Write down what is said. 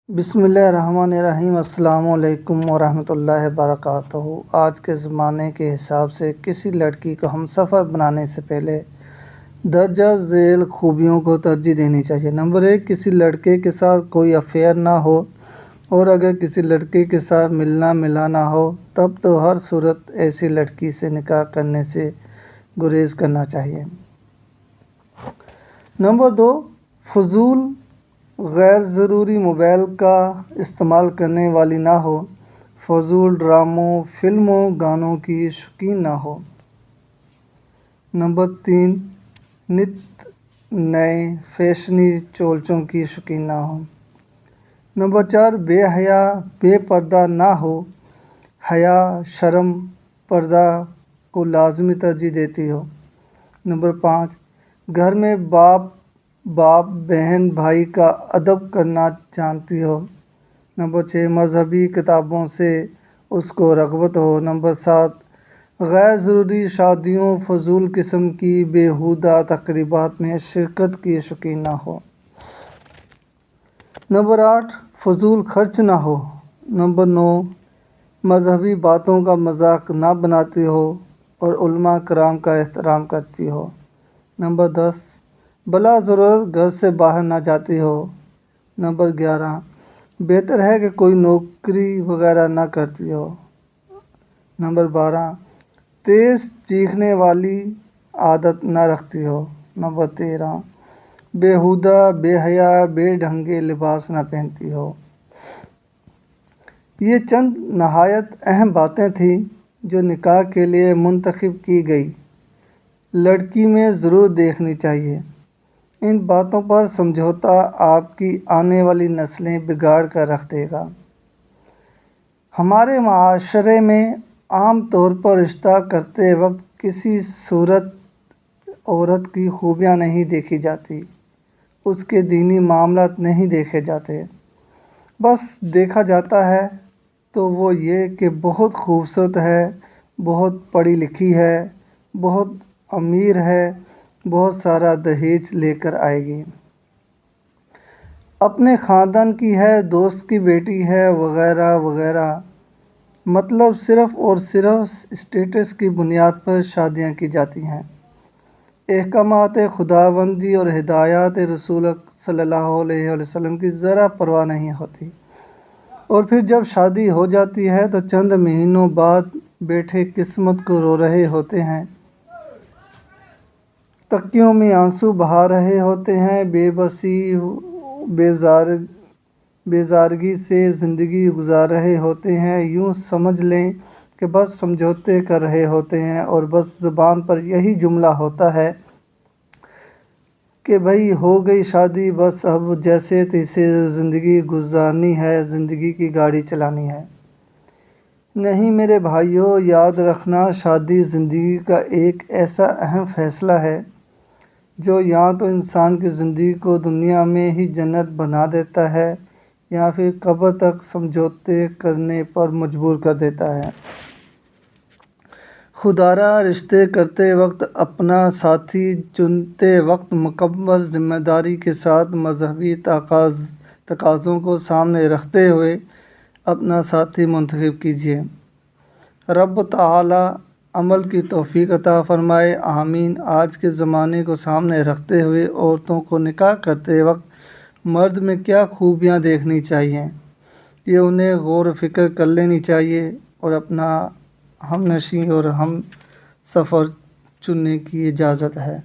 بسم اللہ الرحمن الرحیم۔ السلام علیکم ورحمۃ اللہ وبرکاتہ۔ آج کے زمانے کے حساب سے کسی لڑکی کو ہم سفر بنانے سے پہلے درجہ ذیل خوبیوں کو ترجیح دینی چاہیے۔ نمبر 1، کسی لڑکے کے ساتھ کوئی افیئر نہ ہو، اور اگر کسی لڑکے کے ساتھ ملنا ملانا ہو تب تو ہر صورت ایسی لڑکی سے نکاح کرنے سے گریز کرنا چاہیے۔ نمبر 2، فضول غیر ضروری موبائل کا استعمال کرنے والی نہ ہو، فضول ڈراموں، فلموں، گانوں کی شوقین نہ ہو۔ نمبر 3، نت نئے فیشنی چولچوں کی شوقین نہ ہو۔ نمبر 4، بے حیا بے پردہ نہ ہو، حیا، شرم، پردہ کو لازمی ترجیح دیتی ہو۔ نمبر 5، گھر میں باپ بہن بھائی کا ادب کرنا جانتی ہو۔ نمبر 6، مذہبی کتابوں سے اس کو رغبت ہو۔ نمبر 7، غیر ضروری شادیوں، فضول قسم کی بیہودہ تقریبات میں شرکت کی شوقین نہ ہو۔ نمبر 8، فضول خرچ نہ ہو۔ نمبر 9، مذہبی باتوں کا مذاق نہ بناتی ہو اور علماء کرام کا احترام کرتی ہو۔ نمبر 10، بلا ضرورت گھر سے باہر نہ جاتی ہو۔ نمبر 11، بہتر ہے کہ کوئی نوکری وغیرہ نہ کرتی ہو۔ نمبر 12، تیز چیخنے والی عادت نہ رکھتی ہو۔ نمبر 13، بیہودہ، بے حیا، بے ڈھنگے لباس نہ پہنتی ہو۔ یہ چند نہایت اہم باتیں تھیں جو نکاح کے لیے منتخب کی گئی لڑکی میں ضرور دیکھنی چاہیے۔ ان باتوں پر سمجھوتا آپ کی آنے والی نسلیں بگاڑ کر رکھ دے گا۔ ہمارے معاشرے میں عام طور پر رشتہ کرتے وقت کسی صورت عورت کی خوبیاں نہیں دیکھی جاتی، اس کے دینی معاملات نہیں دیکھے جاتے، بس دیکھا جاتا ہے تو وہ یہ کہ بہت خوبصورت ہے، بہت پڑھی لکھی ہے، بہت امیر ہے، بہت سارا دہیج لے کر آئے گی، اپنے خاندان کی ہے، دوست کی بیٹی ہے، وغیرہ وغیرہ۔ مطلب صرف اور صرف اسٹیٹس کی بنیاد پر شادیاں کی جاتی ہیں، احکامات خداوندی اور ہدایات رسول صلی اللہ علیہ وسلم کی ذرا پرواہ نہیں ہوتی، اور پھر جب شادی ہو جاتی ہے تو چند مہینوں بعد بیٹھے قسمت کو رو رہے ہوتے ہیں، تکیوں میں آنسو بہا رہے ہوتے ہیں، بے بسی بیزارگی سے زندگی گزار رہے ہوتے ہیں، یوں سمجھ لیں کہ بس سمجھوتے کر رہے ہوتے ہیں، اور بس زبان پر یہی جملہ ہوتا ہے کہ بھئی ہو گئی شادی، بس اب جیسے تیسے زندگی گزارنی ہے، زندگی کی گاڑی چلانی ہے۔ نہیں میرے بھائیو، یاد رکھنا، شادی زندگی کا ایک ایسا اہم فیصلہ ہے جو یا تو انسان کی زندگی کو دنیا میں ہی جنت بنا دیتا ہے یا پھر قبر تک سمجھوتے کرنے پر مجبور کر دیتا ہے۔ خدارا رشتے کرتے وقت، اپنا ساتھی چنتے وقت مکمل ذمہ داری کے ساتھ مذہبی تقاضوں کو سامنے رکھتے ہوئے اپنا ساتھی منتخب کیجیے۔ رب تعالیٰ عمل کی توفیق عطا فرمائے، آمین۔ آج کے زمانے کو سامنے رکھتے ہوئے عورتوں کو نکاح کرتے وقت مرد میں کیا خوبیاں دیکھنی چاہیے، یہ انہیں غور و فکر کر لینی چاہیے اور اپنا ہم نشیں اور ہم سفر چننے کی اجازت ہے۔